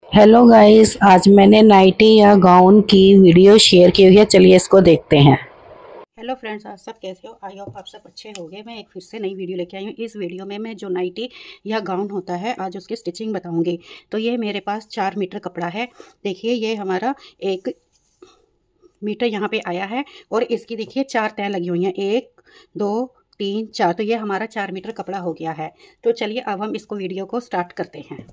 Hello guys, आज मैंने nightie या गाउन की वीडियो शेयर की हुई है। चलिए इसको देखते हैं। हेलो फ्रेंड्स, आप सब कैसे हो? आई होप आप सब अच्छे होंगे। मैं एक फिर से नई वीडियो लेके आई हूँ। इस वीडियो में मैं जो नाइटी या गाउन होता है आज उसकी स्टिचिंग बताऊंगी। तो ये मेरे पास 4 मीटर कपड़ा है। देखिए ये हमारा 1 मीटर यहाँ पे आया है और इसकी देखिए 4 तह लगी हुई हैं, 1 2 3 4। तो ये हमारा 4 मीटर कपड़ा हो गया है। तो चलिए अब हम इसको वीडियो को स्टार्ट करते हैं।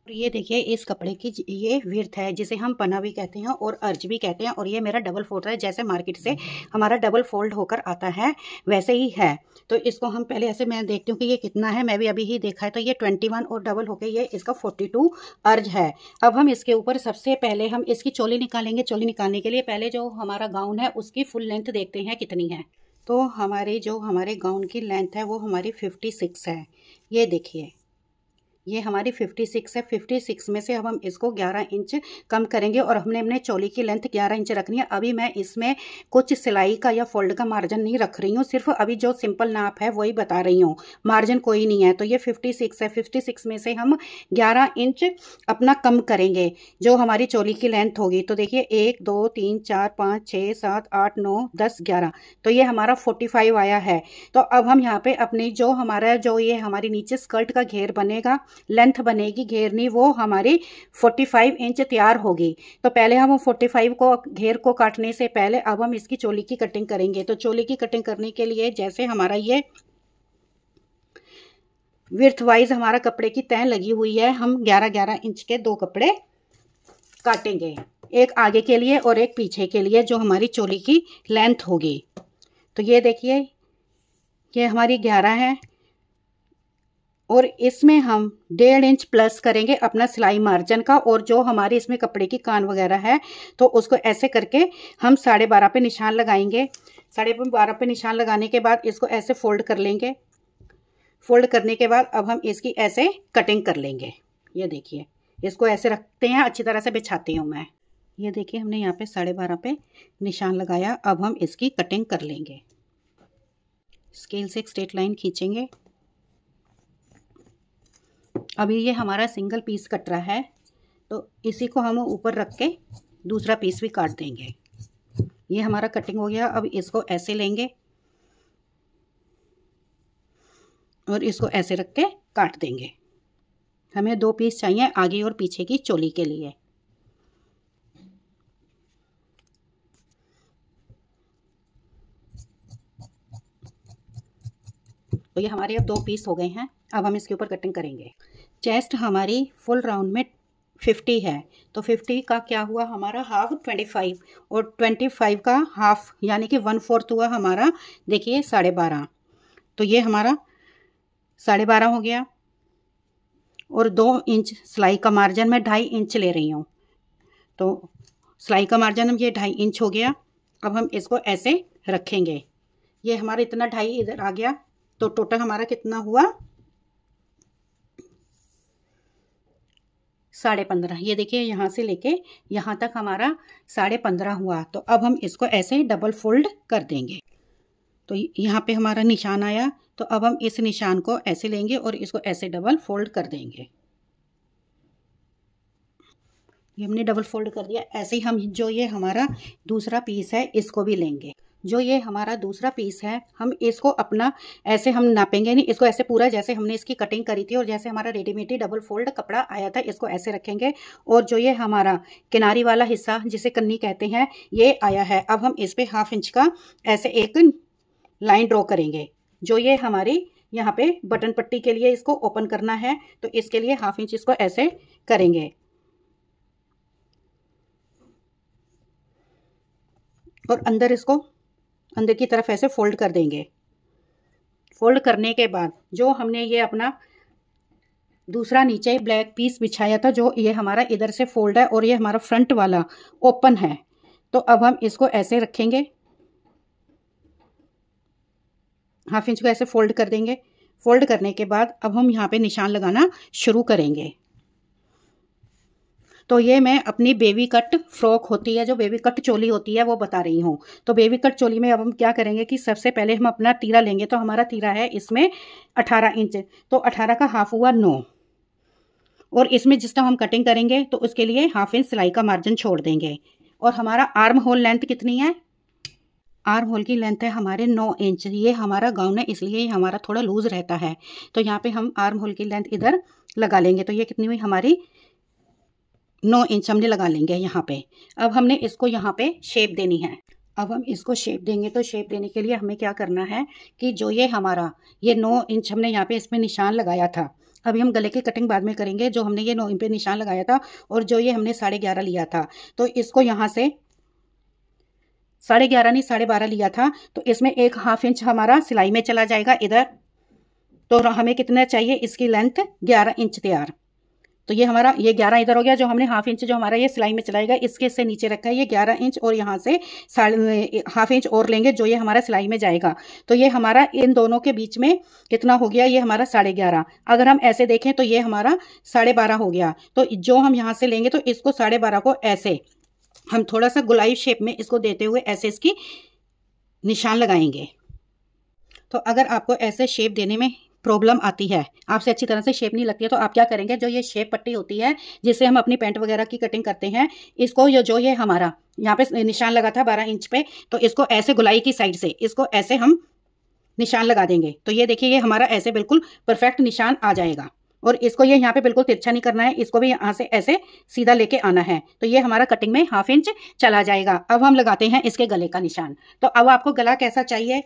और ये देखिए इस कपड़े की ये विर्थ है जिसे हम पना भी कहते हैं और अर्ज भी कहते हैं। और ये मेरा डबल फोल्ड है, जैसे मार्केट से हमारा डबल फोल्ड होकर आता है वैसे ही है। तो इसको हम पहले ऐसे मैं देखती हूँ कि ये कितना है। मैं भी अभी ही देखा है, तो ये 21 और डबल होके ये इसका 42 अर्ज है। अब हम इसके ऊपर सबसे पहले हम इसकी चोली निकालेंगे। चोली निकालने के लिए पहले जो हमारा गाउन है उसकी फुल लेंथ देखते हैं कितनी है। तो हमारे गाउन की लेंथ है वो हमारी 56 है। ये देखिए ये हमारी 56 है। 56 में से अब हम इसको 11 इंच कम करेंगे और हमने अपने चोली की लेंथ 11 इंच रखनी है। अभी मैं इसमें कुछ सिलाई का या फोल्ड का मार्जिन नहीं रख रही हूँ, सिर्फ अभी जो सिंपल नाप है वही बता रही हूँ, मार्जिन कोई नहीं है। तो ये 56 है। 56 में से हम 11 इंच अपना कम करेंगे जो हमारी चोली की लेंथ होगी। तो देखिए 1 2 3 4 5 6 7 8 9 10 11, तो ये हमारा 45 आया है। तो अब हम यहाँ पे अपनी जो ये हमारी नीचे स्कर्ट का घेर बनेगा, लेंथ बनेगी घेरनी, वो हमारी 45 इंच तैयार होगी। तो पहले हम 45 को घेर को काटने से पहले अब हम इसकी चोली की कटिंग करेंगे। तो चोली की कटिंग करने के लिए जैसे हमारा ये विर्थ वाइज हमारा कपड़े की तह लगी हुई है, हम 11-11 इंच के 2 कपड़े काटेंगे, एक आगे के लिए और एक पीछे के लिए, जो हमारी चोली की लेंथ होगी। तो ये देखिए ये हमारी 11 है और इसमें हम 1.5 इंच प्लस करेंगे अपना सिलाई मार्जिन का। और जो हमारे इसमें कपड़े की कान वगैरह है तो उसको ऐसे करके हम 12.5 पे निशान लगाएंगे। 12.5 पे निशान लगाने के बाद इसको ऐसे फोल्ड कर लेंगे। फोल्ड करने के बाद अब हम इसकी ऐसे कटिंग कर लेंगे। ये देखिए इसको ऐसे रखते हैं, अच्छी तरह से बिछाती हूँ मैं। ये देखिए हमने यहाँ पे 12.5 पे निशान लगाया। अब हम इसकी कटिंग कर लेंगे। स्केल से एक स्ट्रेट लाइन खींचेंगे। अभी ये हमारा सिंगल पीस कट रहा है, तो इसी को हम ऊपर रख के दूसरा पीस भी काट देंगे। ये हमारा कटिंग हो गया। अब इसको ऐसे लेंगे और इसको ऐसे रख के काट देंगे। हमें 2 पीस चाहिए आगे और पीछे की चोली के लिए। तो ये हमारे अब 2 पीस हो गए हैं। अब हम इसके ऊपर कटिंग करेंगे। चेस्ट हमारी फुल राउंड में 50 है, तो 50 का क्या हुआ हमारा हाफ 25, और 25 का हाफ यानी कि 1/4 हुआ हमारा, देखिए 12.5। तो ये हमारा 12.5 हो गया। और 2 इंच सिलाई का मार्जिन मैं 2.5 इंच ले रही हूँ। तो सिलाई का मार्जिन हम ये 2.5 इंच हो गया। अब हम इसको ऐसे रखेंगे। ये हमारा इतना 2.5 इधर आ गया। तो टोटल हमारा कितना हुआ 15.5। ये देखिए यहाँ से लेके यहाँ तक हमारा 15.5 हुआ। तो अब हम इसको ऐसे डबल फोल्ड कर देंगे। तो यहाँ पे हमारा निशान आया, तो अब हम इस निशान को ऐसे लेंगे और इसको ऐसे डबल फोल्ड कर देंगे। ये हमने डबल फोल्ड कर दिया। ऐसे ही हम जो ये हमारा दूसरा पीस है इसको भी लेंगे। जो ये हमारा दूसरा पीस है हम इसको अपना ऐसे हम नापेंगे नहीं, इसको ऐसे पूरा जैसे हमने इसकी कटिंग करी थी और जैसे हमारा रेडीमेड डबल फोल्ड कपड़ा आया था इसको ऐसे रखेंगे। और जो ये हमारा किनारी वाला हिस्सा जिसे कन्नी कहते हैं ये आया है, अब हम इस पे हाफ इंच का ऐसे एक लाइन ड्रॉ करेंगे। जो ये हमारी यहाँ पे बटन पट्टी के लिए इसको ओपन करना है, तो इसके लिए हाफ इंच इसको ऐसे करेंगे और अंदर की तरफ ऐसे फोल्ड कर देंगे। फोल्ड करने के बाद जो हमने ये अपना दूसरा नीचे ब्लैक पीस बिछाया था, जो ये हमारा इधर से फोल्ड है और ये हमारा फ्रंट वाला ओपन है, तो अब हम इसको ऐसे रखेंगे। हाफ इंच को ऐसे फोल्ड कर देंगे। फोल्ड करने के बाद अब हम यहाँ पे निशान लगाना शुरू करेंगे। तो ये मैं अपनी बेबी कट फ्रॉक होती है, जो बेबी कट चोली होती है वो बता रही हूँ। तो बेबी कट चोली में अब हम क्या करेंगे कि सबसे पहले हम अपना तीरा लेंगे। तो हमारा तीरा है इसमें 18 इंच, तो 18 का हाफ हुआ 9। और इसमें जिस टाइम हम कटिंग करेंगे तो उसके लिए 1/2 इंच सिलाई का मार्जिन छोड़ देंगे। और हमारा आर्म होल लेंथ कितनी है? आर्म होल की लेंथ है हमारे 9 इंच। ये हमारा गाउन है इसलिए हमारा थोड़ा लूज रहता है। तो यहाँ पे हम आर्म होल की लेंथ इधर लगा लेंगे। तो ये कितनी हुई हमारी 9 इंच हमने लगा लेंगे यहाँ पे। अब हमने इसको यहाँ पे शेप देनी है। अब हम इसको शेप देंगे तो शेप देने के लिए हमें क्या करना है कि जो ये हमारा ये 9 इंच हमने यहाँ पे इसमें निशान लगाया था, अभी हम गले की कटिंग बाद में करेंगे। जो हमने ये 9 इंच पे निशान लगाया था और जो ये हमने 11.5 लिया था, तो इसको यहाँ से 11.5 नहीं 12.5 लिया था, तो इसमें 1/2 इंच हमारा सिलाई में चला जाएगा इधर। तो हमें कितना चाहिए इसकी लेंथ 11 इंच तैयार। तो ये हमारा ये 11 इधर हो गया। जो हमने 1/2 इंच जो हमारा ये सिलाई में चलाएगा इसके से नीचे रखा है ये 11 इंच, और यहाँ से 1/2 इंच और लेंगे जो ये हमारा सिलाई में जाएगा। तो ये हमारा इन दोनों के बीच में कितना हो गया? ये हमारा 11.5। अगर हम ऐसे देखें तो ये हमारा 12.5 हो गया। तो जो हम यहाँ से लेंगे तो इसको 12.5 को ऐसे हम थोड़ा सा गुलाई शेप में इसको देते हुए ऐसे इसकी निशान लगाएंगे। तो अगर आपको ऐसे शेप देने में प्रॉब्लम आती है, आपसे अच्छी तरह से शेप नहीं लगती है, तो आप क्या करेंगे, जो ये शेप पट्टी होती है जिससे हम अपनी पैंट वगैरह की कटिंग करते हैं, इसको ये हमारा यहाँ पे निशान लगा था 12 इंच पे, तो इसको ऐसे गुलाई की साइड से इसको ऐसे हम निशान लगा देंगे। तो ये देखिए ये हमारा ऐसे बिल्कुल परफेक्ट निशान आ जाएगा। और इसको ये यहाँ पे बिल्कुल तिरछा नहीं करना है, इसको भी यहाँ से ऐसे सीधा लेके आना है। तो ये हमारा कटिंग में 1/2 इंच चला जाएगा। अब हम लगाते हैं इसके गले का निशान। तो अब आपको गला कैसा चाहिए,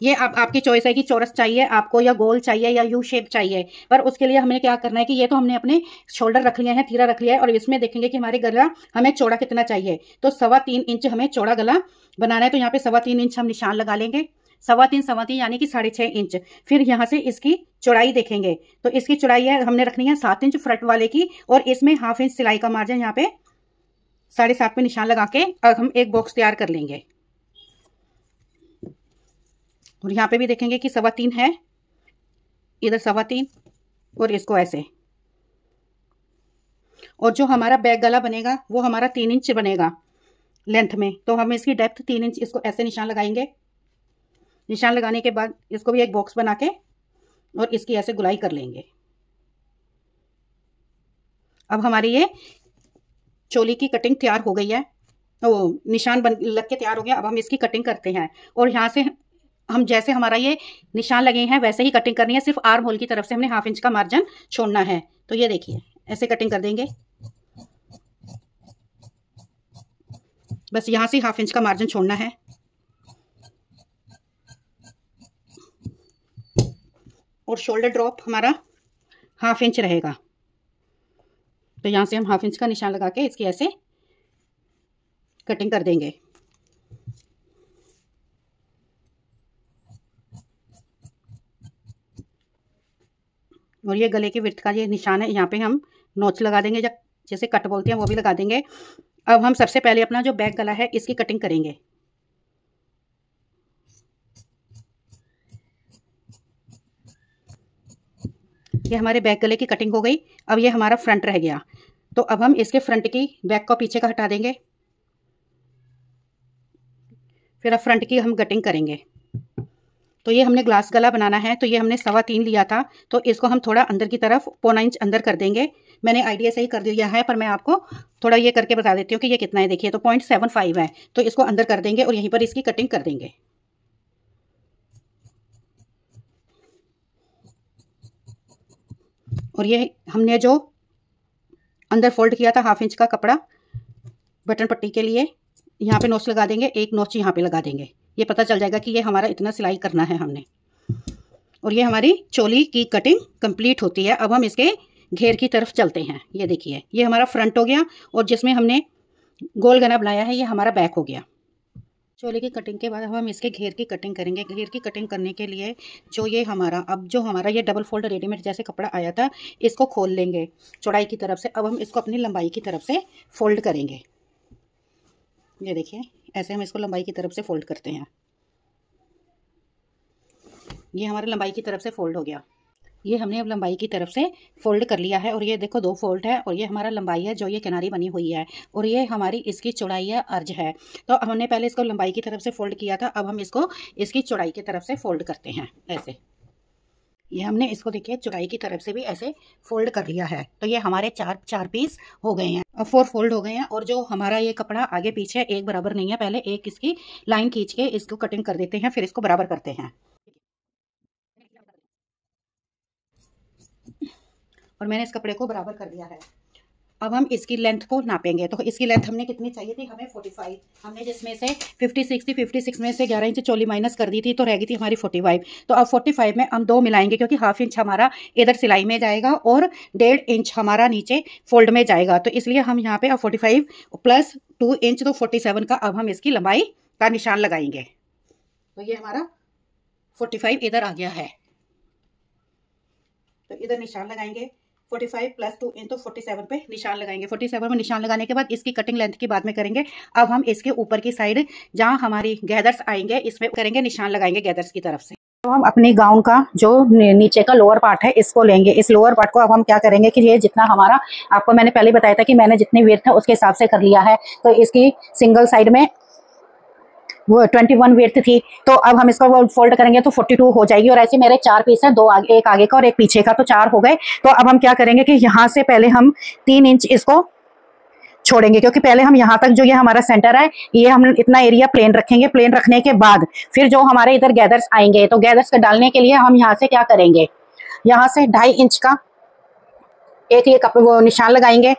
ये आपकी चॉइस है कि चौरस चाहिए आपको या गोल चाहिए या यू शेप चाहिए। पर उसके लिए हमें क्या करना है कि ये तो हमने अपने शोल्डर रख लिए हैं, तीरा रख लिया है, और इसमें देखेंगे कि हमारे गला हमें चौड़ा कितना चाहिए। तो 3.25 इंच हमें चौड़ा गला बनाना है। तो यहाँ पे 3.25 इंच हम निशान लगा लेंगे। 3.25 यानी कि 6.5 इंच। फिर यहाँ से इसकी चौड़ाई देखेंगे तो इसकी चौड़ाई है हमने रखनी है 7 इंच फ्रंट वाले की, और इसमें 1/2 इंच सिलाई का मार्जिन यहाँ पे 7.5 पे निशान लगा के अब हम एक बॉक्स तैयार कर लेंगे। और यहाँ पे भी देखेंगे कि 3.25 है, इधर 3.25, और इसको ऐसे। और जो हमारा बैक गला बनेगा वो हमारा 3 इंच बनेगा लेंथ में। तो हम इसकी डेप्थ 3 इंच इसको ऐसे निशान लगाएंगे। निशान लगाने के बाद इसको भी एक बॉक्स बना के और इसकी ऐसे गुलाई कर लेंगे। अब हमारी ये चोली की कटिंग तैयार हो गई है, तो निशान लग के तैयार हो गया। अब हम इसकी कटिंग करते हैं, और यहाँ से हम जैसे हमारा ये निशान लगे हैं वैसे ही कटिंग करनी है। सिर्फ आर्म होल की तरफ से हमने 1/2 इंच का मार्जिन छोड़ना है। तो ये देखिए ऐसे कटिंग कर देंगे, बस यहाँ से 1/2 इंच का मार्जिन छोड़ना है। और शोल्डर ड्रॉप हमारा 1/2 इंच रहेगा। तो यहाँ से हम 1/2 इंच का निशान लगा के इसकी ऐसे कटिंग कर देंगे। और ये गले की विड्थ का ये निशान है, यहाँ पे हम नोच लगा देंगे, या जैसे कट बोलते हैं वो भी लगा देंगे। अब हम सबसे पहले अपना जो बैक गला है इसकी कटिंग करेंगे। ये हमारे बैक गले की कटिंग हो गई। अब ये हमारा फ्रंट रह गया, तो अब हम इसके फ्रंट की बैक को पीछे का हटा देंगे। फिर अब फ्रंट की हम कटिंग करेंगे। तो ये हमने ग्लास गला बनाना है, तो ये हमने 3.25 लिया था, तो इसको हम थोड़ा अंदर की तरफ 1.25 इंच अंदर कर देंगे। मैंने आइडिया से ही कर दिया है, पर मैं आपको थोड़ा ये करके बता देती हूँ कि ये कितना है। देखिए तो 0.75 है, तो इसको अंदर कर देंगे और यहीं पर इसकी कटिंग कर देंगे। और ये हमने जो अंदर फोल्ड किया था 1/2 इंच का कपड़ा बटन पट्टी के लिए, यहाँ पे नोच लगा देंगे, एक नोच यहाँ पे लगा देंगे। ये पता चल जाएगा कि ये हमारा इतना सिलाई करना है हमने। और ये हमारी चोली की कटिंग कंप्लीट होती है। अब हम इसके घेर की तरफ चलते हैं। ये देखिए ये हमारा फ्रंट हो गया, और जिसमें हमने गोल गला बनाया है ये हमारा बैक हो गया। चोली की कटिंग के बाद अब हम इसके घेर की कटिंग करेंगे। घेर की कटिंग करने के लिए जो हमारा ये डबल फोल्ड रेडीमेड जैसे कपड़ा आया था, इसको खोल लेंगे चौड़ाई की तरफ से। अब हम इसको अपनी लंबाई की तरफ से फोल्ड करेंगे। ये देखिए ऐसे हम इसको लंबाई की तरफ से फोल्ड करते हैं। ये हमारा लंबाई की तरफ से फोल्ड हो गया। ये हमने अब लंबाई की तरफ से फोल्ड कर लिया है, और ये देखो 2 फोल्ड है, और ये हमारा लंबाई है जो ये किनारी बनी हुई है, और ये हमारी इसकी चौड़ाई है अर्ज है। तो हमने पहले इसको लंबाई की तरफ से फोल्ड किया था, अब हम इसको इसकी चौड़ाई की तरफ से फोल्ड करते हैं ऐसे। ये हमने इसको देखिए चौड़ाई की तरफ से भी ऐसे फोल्ड कर लिया है। तो ये हमारे चार पीस हो गए हैं, 4 फोल्ड हो गए हैं। और जो हमारा ये कपड़ा आगे पीछे एक बराबर नहीं है, पहले एक इसकी लाइन खींच के इसको कटिंग कर देते हैं, फिर इसको बराबर करते हैं। और मैंने इस कपड़े को बराबर कर दिया है। अब हम इसकी लेंथ को नापेंगे। तो इसकी लेंथ हमने कितनी चाहिए थी, हमें 45। हमने जिसमें से 56 थी, 56 में से 11 इंच चोली माइनस कर दी थी, तो रह गई थी हमारी 45। तो अब 45 में हम 2 मिलाएंगे, क्योंकि हाफ इंच हमारा इधर सिलाई में जाएगा और 1.5 इंच हमारा नीचे फोल्ड में जाएगा। तो इसलिए हम यहाँ पे अब 45 प्लस 2 इंच तो 47 का अब हम इसकी लंबाई का निशान लगाएंगे। तो ये हमारा 45 इधर आ गया है। तो इधर निशान लगाएंगे 45 प्लस 2 इंच तो 47 पे निशान लगाएंगे। 47 में निशान लगाने के बाद इसकी कटिंग लेंथ की बाद में करेंगे। अब हम इसके ऊपर की साइड जहां हमारी गैदर्स आएंगे इसमें करेंगे, निशान लगाएंगे गैदर्स की तरफ से। तो हम अपनी गाउन का जो नीचे का लोअर पार्ट है इसको लेंगे। इस लोअर पार्ट को अब हम क्या करेंगे कि ये जितना हमारा, आपको मैंने पहले बताया था कि मैंने जितनी वेट था उसके हिसाब से कर लिया है। तो इसकी सिंगल साइड में वो 21 विड्थ थी, तो अब हम इसको फोल्ड करेंगे तो 42 हो जाएगी। और ऐसे मेरे 4 पीस हैं, 2 आगे, एक आगे का और एक पीछे का, तो 4 हो गए। तो अब हम क्या करेंगे कि यहाँ से पहले हम 3 इंच इसको छोड़ेंगे, क्योंकि पहले हम यहाँ तक जो ये हमारा सेंटर है ये हम इतना एरिया प्लेन रखेंगे। प्लेन रखने के बाद फिर जो हमारे इधर गैदर्स आएंगे, तो गैदर्स को डालने के लिए हम यहाँ से क्या करेंगे, यहाँ से 2.5 इंच का एक ये वो निशान लगाएंगे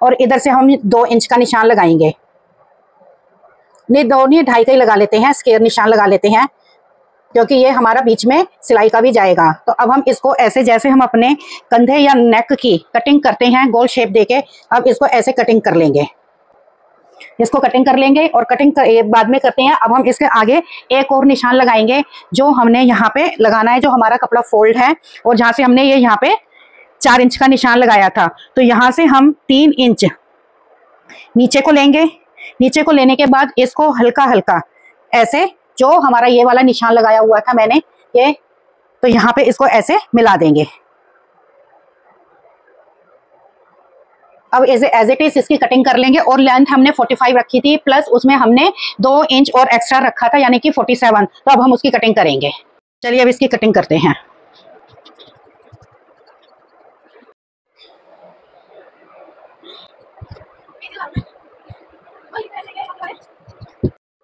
और इधर से हम 2 इंच का निशान लगाएंगे। नहीं, 2 नहीं, 2.5 का ही लगा लेते हैं, स्क्वायर निशान लगा लेते हैं, क्योंकि ये हमारा बीच में सिलाई का भी जाएगा। तो अब हम इसको ऐसे, जैसे हम अपने कंधे या नेक की कटिंग करते हैं गोल शेप देके, अब इसको ऐसे कटिंग कर लेंगे। इसको कटिंग कर लेंगे और कटिंग बाद में करते हैं। अब हम इसके आगे एक और निशान लगाएंगे जो हमने यहाँ पे लगाना है, जो हमारा कपड़ा फोल्ड है और जहाँ से हमने ये यहाँ पे 4 इंच का निशान लगाया था। तो यहाँ से हम 3 इंच नीचे को लेंगे। नीचे को लेने के बाद इसको हल्का हल्का ऐसे, जो हमारा ये वाला निशान लगाया हुआ था मैंने ये, तो यहाँ पे इसको ऐसे मिला देंगे। अब एज इट इज इसकी कटिंग कर लेंगे। और लेंथ हमने 45 रखी थी, प्लस उसमें हमने 2 इंच और एक्स्ट्रा रखा था, यानी कि 47। तो अब हम उसकी कटिंग करेंगे। चलिए अब इसकी कटिंग करते हैं।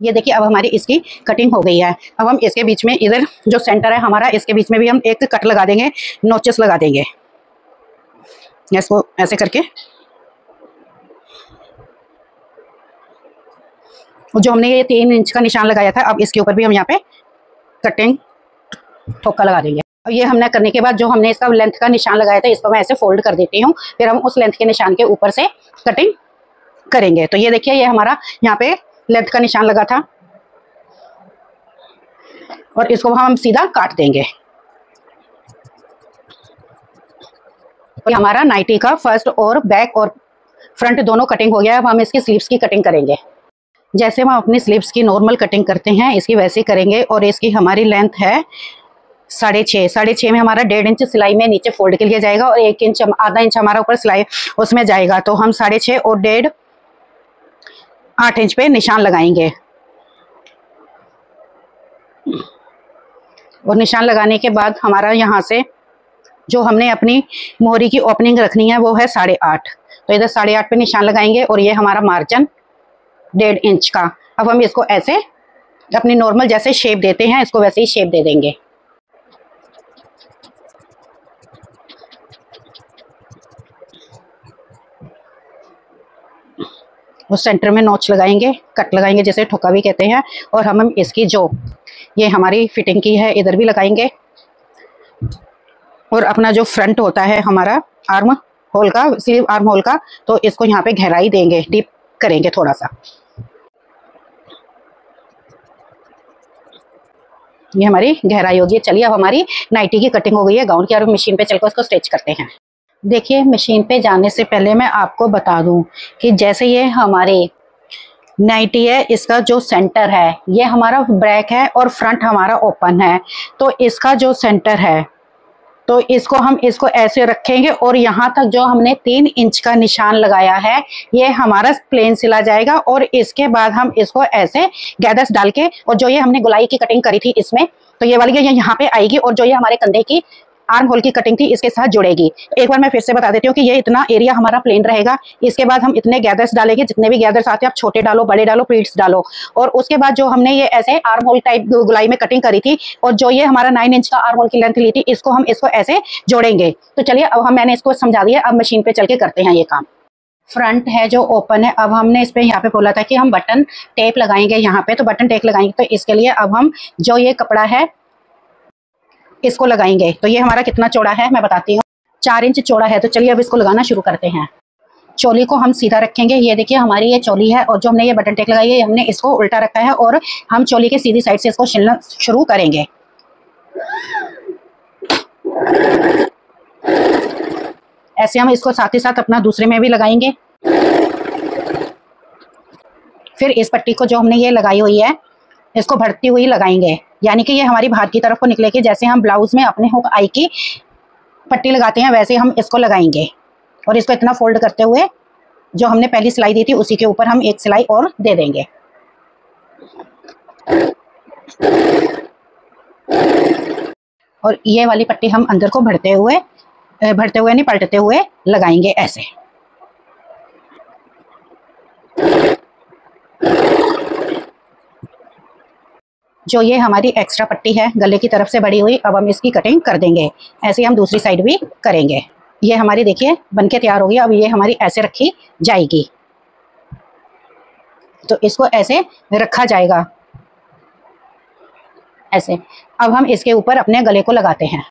ये देखिए अब हमारी इसकी कटिंग हो गई है। अब हम इसके बीच में, इधर जो सेंटर है हमारा, इसके बीच में भी हम एक कट लगा देंगे, नोचेस लगा देंगे इसको ऐसे करके। जो हमने ये 3 इंच का निशान लगाया था, अब इसके ऊपर भी हम यहाँ पे कटिंग ठोका लगा देंगे। अब ये हमने करने के बाद जो हमने इसका लेंथ का निशान लगाया था, इसको मैं ऐसे फोल्ड कर देती हूँ। फिर हम उस लेंथ के निशान के ऊपर से कटिंग करेंगे। तो ये देखिए, ये हमारा यहाँ पे लेंथ का निशान लगा था और इसको हम सीधा काट देंगे। और हमारा नाइटी का फर्स्ट और बैक और फ्रंट दोनों कटिंग हो गया। अब हम इसकी स्लीव्स की कटिंग करेंगे। जैसे हम अपनी स्लीव्स की नॉर्मल कटिंग करते हैं, इसकी वैसे करेंगे। और इसकी हमारी लेंथ है 6.5। 6.5 में हमारा 1.5 इंच सिलाई में नीचे फोल्ड के लिए जाएगा और 1 इंच, आधा इंच हमारा ऊपर सिलाई उसमें जाएगा। तो हम 6.5 और 1.5, 8 इंच पे निशान लगाएंगे। और निशान लगाने के बाद हमारा यहाँ से जो हमने अपनी मोहरी की ओपनिंग रखनी है वो है 8.5। तो इधर 8.5 पे निशान लगाएंगे और ये हमारा मार्जिन 1.5 इंच का। अब हम इसको ऐसे अपनी नॉर्मल जैसे शेप देते हैं, इसको वैसे ही शेप दे देंगे। उस सेंटर में नोच लगाएंगे, कट लगाएंगे, जैसे ठोका भी कहते हैं। और हम इसकी जो ये हमारी फिटिंग की है इधर भी लगाएंगे। और अपना जो फ्रंट होता है हमारा आर्म होल का, स्लीव आर्म होल का, तो इसको यहाँ पे गहराई देंगे, डीप करेंगे थोड़ा सा। ये हमारी गहराई होगी। चलिए अब हमारी नाइटी की कटिंग हो गई है गाउन की, और मशीन पे चलकर उसको स्टिच करते हैं। देखिए, मशीन पे जाने से पहले मैं आपको बता दूं कि जैसे ये हमारी नाइटी है, इसका जो सेंटर है ये हमारा ब्रेक है और फ्रंट हमारा ओपन है। तो इसका जो सेंटर है, तो इसको ऐसे रखेंगे और यहाँ तक जो हमने 3 इंच का निशान लगाया है ये हमारा प्लेन सिला जाएगा। और इसके बाद हम इसको ऐसे गैदर्स डाल के, और जो ये हमने गुलाई की कटिंग करी थी इसमें तो ये वाली ये यहाँ पे आएगी और जो ये हमारे कंधे की आर्म होल की कटिंग थी इसके साथ जुड़ेगी। एक बार मैं फिर से बता देती हूँ कि ये इतना एरिया हमारा प्लेन रहेगा। इसके बाद हम इतने गैदर्स डालेंगे, जितने भी गैदर्स आते हैं आप छोटे डालो, बड़े डालो, प्लीट्स डालो। और उसके बाद जो हमने ये ऐसे आर्म होल टाइप गुलाई में कटिंग करी थी और जो ये हमारा 9 इंच का आर्म होल की लेंथ ली थी, इसको हम इसको ऐसे जोड़ेंगे। तो चलिए अब मैंने इसको समझा दिया, अब मशीन पे चल के करते हैं ये काम। फ्रंट है जो ओपन है, अब हमने इस पे यहाँ पे बोला था कि हम बटन टेप लगाएंगे यहाँ पे, तो बटन टेप लगाएंगे। तो इसके लिए अब हम जो ये कपड़ा है इसको लगाएंगे। तो ये हमारा कितना चौड़ा है मैं बताती हूँ, 4 इंच चौड़ा है। तो चलिए अब इसको लगाना शुरू करते हैं। चोली को हम सीधा रखेंगे। ये देखिए हमारी ये चोली है और जो हमने ये बटन टेक लगाई है हमने इसको उल्टा रखा है और हम चोली के सीधी साइड से इसको सिलना शुरू करेंगे। ऐसे हम इसको साथ ही साथ अपना दूसरे में भी लगाएंगे। फिर इस पट्टी को जो हमने ये लगाई हुई है इसको बढ़ती हुई लगाएंगे, यानी कि ये हमारी बाहर की तरफ को निकलेगी। जैसे हम ब्लाउज में अपने हुक आई की पट्टी लगाते हैं वैसे हम इसको लगाएंगे और इसको इतना फोल्ड करते हुए जो हमने पहली सिलाई दी थी उसी के ऊपर हम एक सिलाई और दे देंगे। और ये वाली पट्टी हम अंदर को बढ़ते हुए नहीं पलटते हुए लगाएंगे ऐसे। जो ये हमारी एक्स्ट्रा पट्टी है गले की तरफ से बढ़ी हुई, अब हम इसकी कटिंग कर देंगे। ऐसे हम दूसरी साइड भी करेंगे। ये हमारी देखिए बनके तैयार होगी। अब ये हमारी ऐसे रखी जाएगी, तो इसको ऐसे रखा जाएगा ऐसे। अब हम इसके ऊपर अपने गले को लगाते हैं।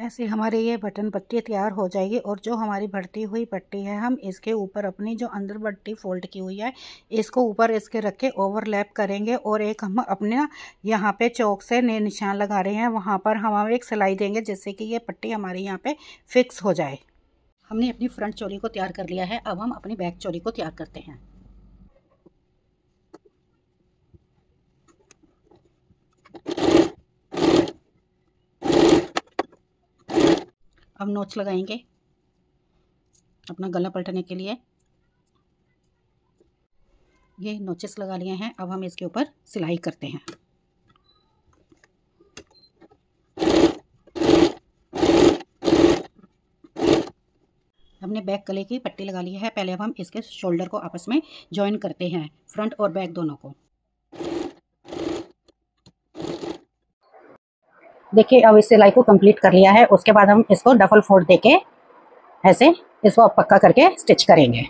ऐसे हमारे ये बटन पट्टी तैयार हो जाएगी और जो हमारी बढ़ती हुई पट्टी है हम इसके ऊपर अपनी जो अंदर पट्टी फोल्ड की हुई है इसको ऊपर इसके रख के ओवरलैप करेंगे और एक हम अपने यहाँ पे चौक से निशान लगा रहे हैं वहाँ पर हम एक सिलाई देंगे जिससे कि ये पट्टी हमारी यहाँ पे फिक्स हो जाए। हमने अपनी फ्रंट चोली को तैयार कर लिया है, अब हम अपनी बैक चोली को तैयार करते हैं। अब नोच लगाएंगे अपना गला पलटने के लिए। ये नोचेस लगा लिए हैं, अब हम इसके ऊपर सिलाई करते हैं। हमने बैक गले की पट्टी लगा ली है। पहले अब हम इसके शोल्डर को आपस में जॉइन करते हैं, फ्रंट और बैक दोनों को। देखिए अब इस सिलाई को कंप्लीट कर लिया है। उसके बाद हम इसको डबल फोल्ड देके ऐसे इसको पक्का करके स्टिच करेंगे।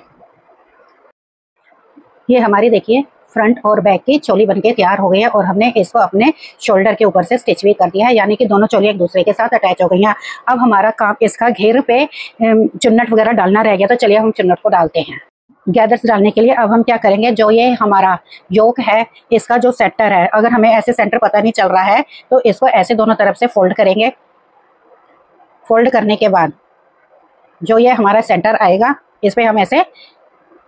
ये हमारी देखिए फ्रंट और बैक की चोली बनके तैयार हो गई है और हमने इसको अपने शोल्डर के ऊपर से स्टिच भी कर दिया है, यानी कि दोनों चोली एक दूसरे के साथ अटैच हो गई हैं। अब हमारा काम इसका घेर पे चुन्नट वगैरह डालना रह गया, तो चलिए हम चुन्नट को डालते हैं। गैदर्स डालने के लिए अब हम क्या करेंगे, जो ये हमारा योक है इसका जो सेंटर है, अगर हमें ऐसे सेंटर पता नहीं चल रहा है तो इसको ऐसे दोनों तरफ से फोल्ड करेंगे। फोल्ड करने के बाद जो ये हमारा सेंटर आएगा इस पे हम ऐसे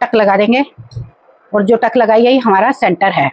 टक लगा देंगे और जो टक लगाई है ये हमारा सेंटर है।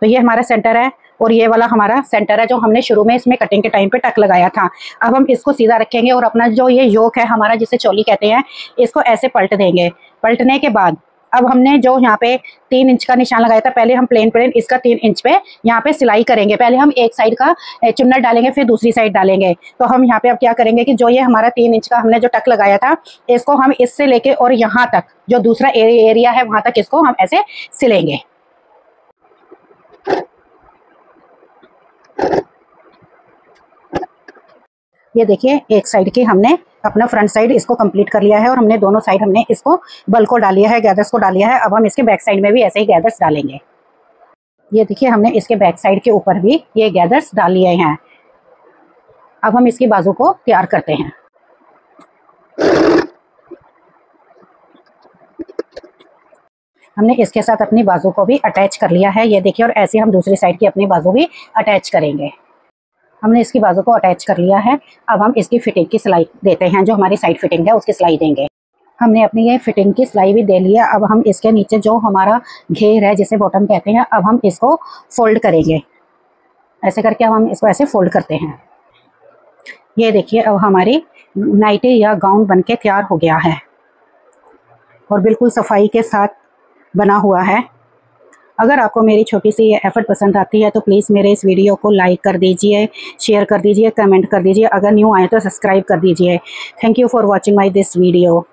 तो ये हमारा सेंटर है और ये वाला हमारा सेंटर है जो हमने शुरू में इसमें कटिंग के टाइम पे टक लगाया था। अब हम इसको सीधा रखेंगे और अपना जो ये योक है हमारा जिसे चोली कहते हैं इसको ऐसे पलट देंगे। पलटने के बाद अब हमने जो यहाँ पे 3 इंच का निशान लगाया था, पहले हम प्लेन इसका 3 इंच पे यहाँ पे सिलाई करेंगे। पहले हम एक साइड का चुन्नट डालेंगे फिर दूसरी साइड डालेंगे। तो हम यहाँ पे अब क्या करेंगे कि जो ये हमारा 3 इंच का हमने जो टक लगाया था इसको हम इससे लेके और यहाँ तक जो दूसरा एरिया है वहां तक इसको हम ऐसे सिलेंगे। ये देखिए एक साइड की हमने अपना फ्रंट साइड इसको कंप्लीट कर लिया है और हमने दोनों साइड हमने इसको बल को डाल लिया है, गैदर्स को डाल लिया है। अब हम इसके बैक साइड में भी ऐसे ही गैदर्स डालेंगे। ये देखिए हमने इसके बैक साइड के ऊपर भी ये गैदर्स डाल लिए हैं। अब हम इसकी बाजू को तैयार करते हैं। हमने इसके साथ अपनी बाजू को भी अटैच कर लिया है, ये देखिए, और ऐसे हम दूसरी साइड की अपनी बाजू भी अटैच करेंगे। हमने इसकी बाजू को अटैच कर लिया है। अब हम इसकी फिटिंग की सिलाई देते हैं, जो हमारी साइड फिटिंग है उसकी सिलाई देंगे। हमने अपनी ये फिटिंग की सिलाई भी दे लिया। अब हम इसके नीचे जो हमारा घेर है जिसे बॉटम कहते हैं, अब हम इसको फोल्ड करेंगे। ऐसे करके अब हम इसको ऐसे फोल्ड करते हैं। ये देखिए अब हमारी नाइटी या गाउन बनके तैयार हो गया है और बिल्कुल सफाई के साथ बना हुआ है। अगर आपको मेरी छोटी सी ये एफर्ट पसंद आती है तो प्लीज़ मेरे इस वीडियो को लाइक कर दीजिए, शेयर कर दीजिए, कमेंट कर दीजिए। अगर न्यू आए तो सब्सक्राइब कर दीजिए। Thank you for watching my this video.